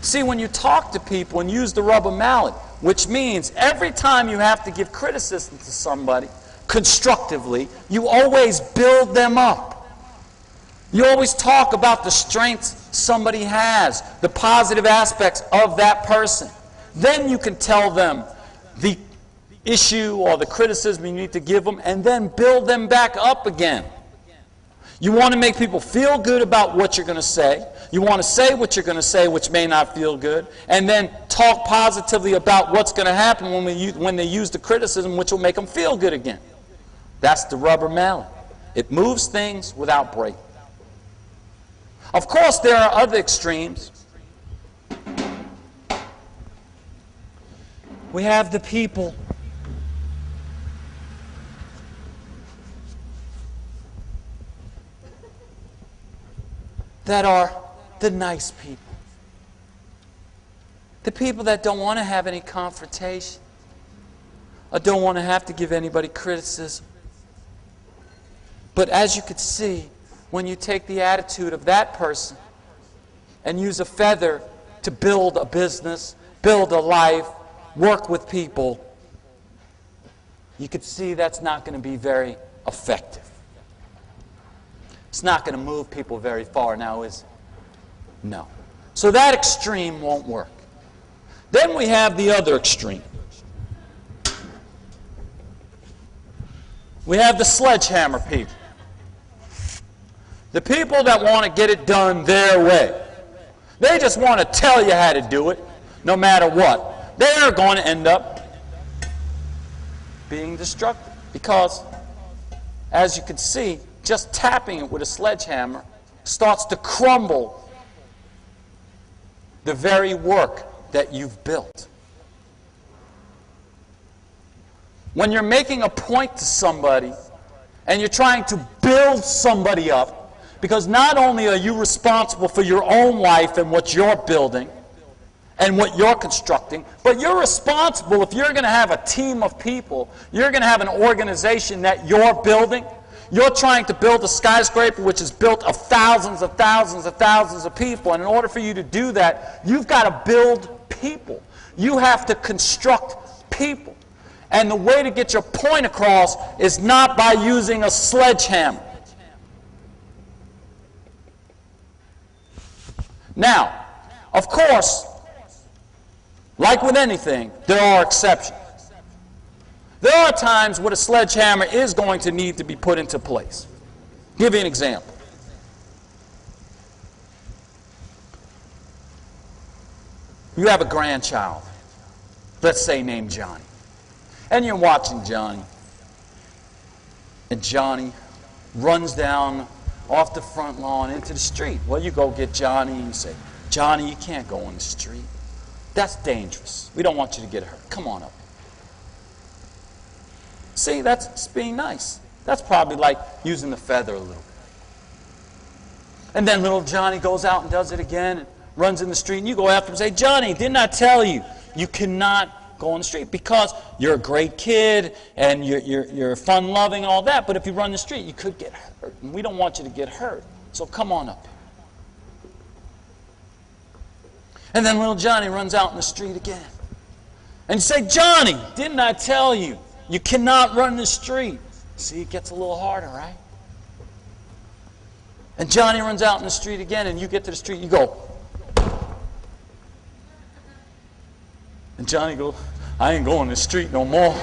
See, when you talk to people and use the rubber mallet, which means every time you have to give criticism to somebody constructively, you always build them up. You always talk about the strengths somebody has, the positive aspects of that person. Then you can tell them the issue or the criticism you need to give them, and then build them back up again. You want to make people feel good about what you're going to say. You want to say what you're going to say, which may not feel good, and then talk positively about what's going to happen when they use the criticism, which will make them feel good again. That's the rubber mallet. It moves things without breaking. Of course, there are other extremes. We have the people that are the nice people. The people that don't want to have any confrontation, or don't want to have to give anybody criticism. But as you could see, when you take the attitude of that person and use a feather to build a business, build a life, work with people, you could see that's not going to be very effective. It's not going to move people very far now, is it? No. So that extreme won't work. Then we have the other extreme. We have the sledgehammer people. The people that want to get it done their way. They just want to tell you how to do it, no matter what. They are going to end up being destructive. Because, as you can see, just tapping it with a sledgehammer starts to crumble the very work that you've built. When you're making a point to somebody and you're trying to build somebody up, because not only are you responsible for your own life and what you're building and what you're constructing, but you're responsible if you're going to have a team of people, you're going to have an organization that you're building. You're trying to build a skyscraper which is built of thousands of thousands of thousands of people. And in order for you to do that, you've got to build people. You have to construct people. And the way to get your point across is not by using a sledgehammer. Now, of course, like with anything, there are exceptions. There are times where a sledgehammer is going to need to be put into place. I'll give you an example. You have a grandchild, let's say named Johnny. And you're watching Johnny. And Johnny runs down off the front lawn into the street. Well, you go get Johnny and you say, Johnny, you can't go on the street. That's dangerous. We don't want you to get hurt. Come on up. See, that's being nice. That's probably like using the feather a little bit. And then little Johnny goes out and does it again and runs in the street. And you go after him and say, Johnny, didn't I tell you? You cannot go on the street because you're a great kid and you're fun-loving and all that. But if you run the street, you could get hurt. And we don't want you to get hurt. So come on up. And then little Johnny runs out in the street again. And you say, Johnny, didn't I tell you? You cannot run the street. See, it gets a little harder, right? And Johnny runs out in the street again, and you get to the street, you go. And Johnny goes, I ain't going to the street no more.